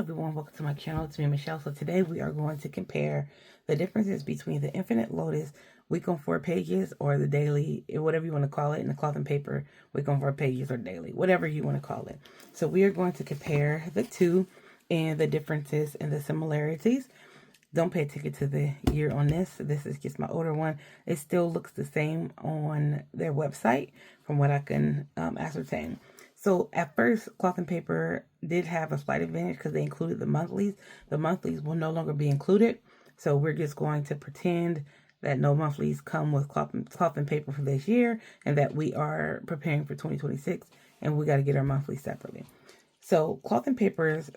Hello everyone, welcome to my channel. It's me, Michelle. So today we are going to compare the differences between the Infinite Lotus week on 4 pages or the daily, whatever you want to call it, in the cloth and paper week on 4 pages or daily, whatever you want to call it. So we are going to compare the two and the differences and the similarities. Don't pay attention to the year on this. This is just my older one. It still looks the same on their website from what I can ascertain. So at first, cloth and paper did have a slight advantage because they included the monthlies. The monthlies will no longer be included. So we're just going to pretend that no monthlies come with cloth and paper for this year and that we are preparing for 2026 and we got to get our monthlies separately. So cloth and papers,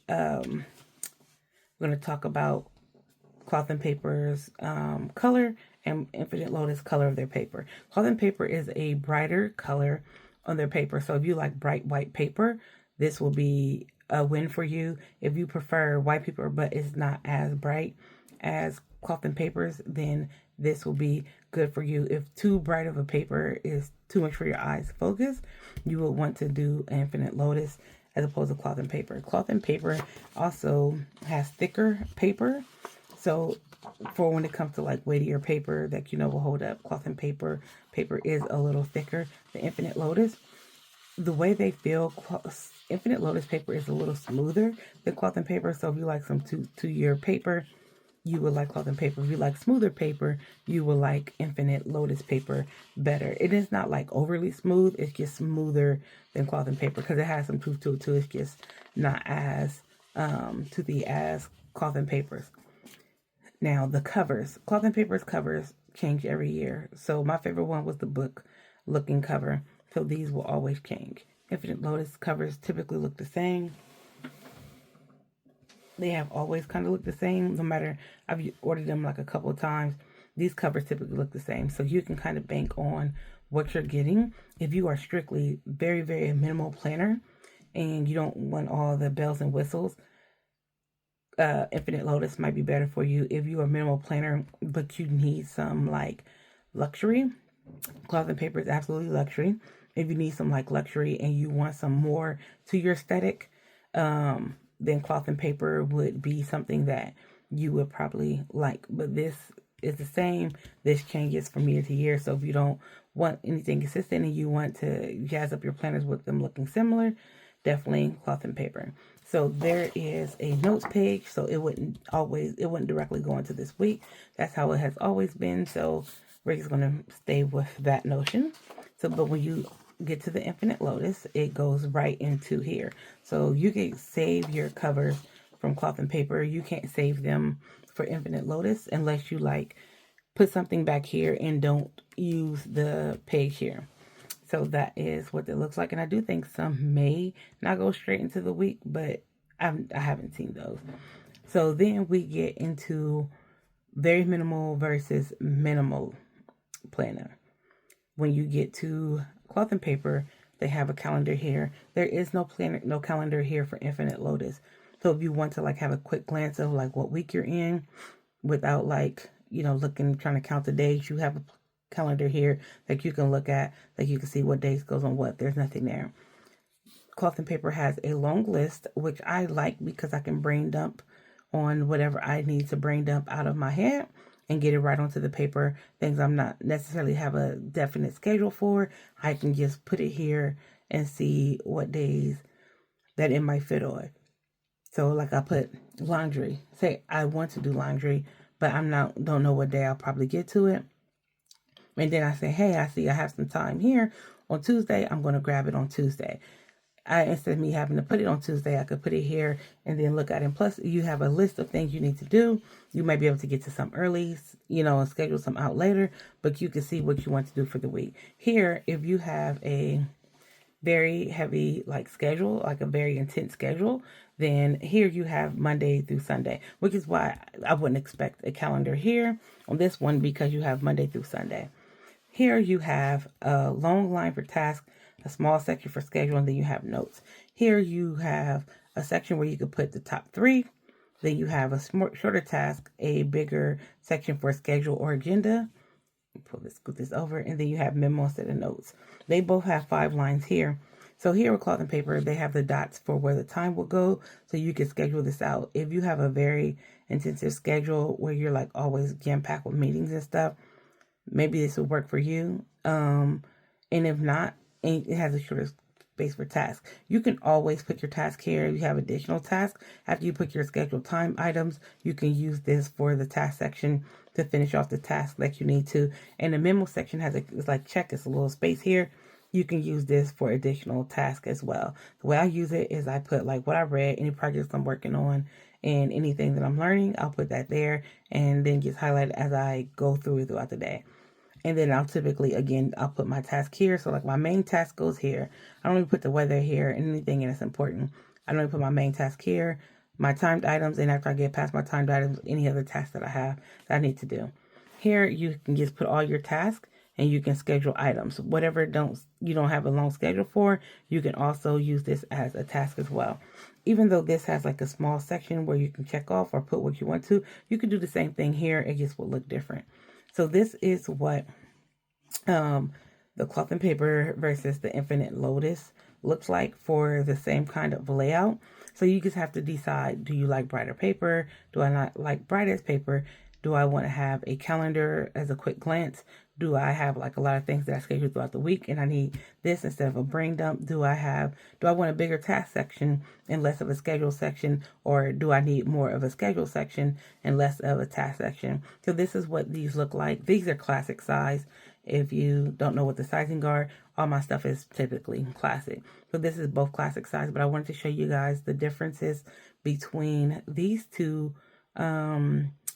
we're going to talk about cloth and paper's color and Infinite Lotus color of their paper. Cloth and paper is a brighter color on their paper. So if you like bright white paper, this will be a win for you. If you prefer white paper but it's not as bright as cloth and papers, then this will be good for you. If too bright of a paper is too much for your eyes to focus, you will want to do Infinite Lotus as opposed to cloth and paper. Cloth and paper also has thicker paper. So for when it comes to like weightier paper that will hold up, cloth and paper is a little thicker. The Infinite Lotus, the way they feel, Infinite Lotus paper is a little smoother than cloth and paper. So if you like some two-year paper, you would like cloth and paper. If you like smoother paper, you will like Infinite Lotus paper better. It is not like overly smooth. It's just smoother than cloth and paper because it has some tooth to it too. It's just not as toothy as cloth and papers. Now, the covers. Cloth and paper's covers change every year. So my favorite one was the book looking cover. So these will always change. Infinite Lotus covers typically look the same. They have always kind of looked the same. No matter, I've ordered them like a couple of times. These covers typically look the same. So you can kind of bank on what you're getting. If you are strictly very, very minimal planner and you don't want all the bells and whistles, Infinite Lotus might be better for you. If you are a minimal planner but you need some like luxury, cloth and paper is absolutely luxury. If you need some like luxury and you want some more to your aesthetic, then cloth and paper would be something that you would probably like. But this is the same. This changes from year to year. So if you don't want anything consistent and you want to jazz up your planners with them looking similar, definitely cloth and paper. So there is a notes page, so it wouldn't directly go into this week. That's how it has always been. So we're just going to stay with that notion. So, but when you get to the Infinite Lotus, it goes right into here. So you can save your covers from cloth and paper. You can't save them for Infinite Lotus unless you like put something back here and don't use the page here. So that is what it looks like. And I do think some may not go straight into the week, but I haven't seen those. So then we get into very minimal versus minimal planner. When you get to cloth and paper, they have a calendar here. There is no planner, no calendar here for Infinite Lotus. So if you want to like have a quick glance of like what week you're in without like, trying to count the days, you have a calendar here that you can look at, that you can see what days goes on what. There's nothing there. Cloth and paper has a long list, which I like because I can brain dump on whatever I need to brain dump out of my head and get it right onto the paper. Things I'm not necessarily have a definite schedule for, I can just put it here and see what days that it might fit on. So like I put laundry. Say I want to do laundry, but don't know what day I'll probably get to it. And then I say, hey, I see I have some time here on Tuesday. I'm going to grab it on Tuesday. Instead of me having to put it on Tuesday, I could put it here and then look at it. And plus, you have a list of things you need to do. You might be able to get to some early, and schedule some out later. But you can see what you want to do for the week. Here, if you have a very heavy schedule, like a very intense schedule, then here you have Monday through Sunday, which is why I wouldn't expect a calendar here on this one because you have Monday through Sunday. Here you have a long line for tasks, a small section for schedule, and then you have notes. Here you have a section where you could put the top 3. Then you have a shorter task, a bigger section for schedule or agenda. Scoot this over, and then you have memo instead of notes. They both have 5 lines here. So here with cloth and paper, they have the dots for where the time will go, so you can schedule this out. If you have a very intensive schedule where you're like always jam-packed with meetings and stuff, maybe this will work for you. And if not, it has a shorter space for tasks. You can always put your task here. If you have additional tasks, after you put your scheduled time items, you can use this for the task section to finish off the task that you need to. And the memo section has it's like check, it's a little space here. You can use this for additional tasks as well. The way I use it is I put like what I read, any projects I'm working on, and anything that I'm learning, I'll put that there, and then gets highlighted as I go through it throughout the day. And then I'll typically, again, I'll put my task here. So like my main task goes here. I don't even put the weather here and anything that's important. I don't even put my main task here, my timed items, and after I get past my timed items, any other tasks that I have that I need to do. Here you can just put all your tasks and you can schedule items. Whatever you don't have a long schedule for, you can also use this as a task as well. Even though this has like a small section where you can check off or put what you want to, you can do the same thing here. It just will look different. So this is what the cloth and paper versus the 8lotus looks like for the same kind of layout. So you just have to decide, do you like brighter paper? Do I not like brightest paper? Do I want to have a calendar as a quick glance? Do I have like a lot of things that I schedule throughout the week and I need this instead of a brain dump? Do I want a bigger task section and less of a schedule section? Or do I need more of a schedule section and less of a task section? So this is what these look like. These are classic size. If you don't know what the sizing are, all my stuff is typically classic. So this is both classic size, but I wanted to show you guys the differences between these two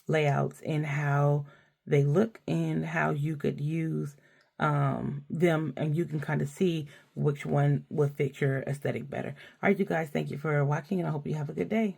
layouts and how they look and how you could use them, and you can kind of see which one would fit your aesthetic better. All right, you guys, thank you for watching, and I hope you have a good day.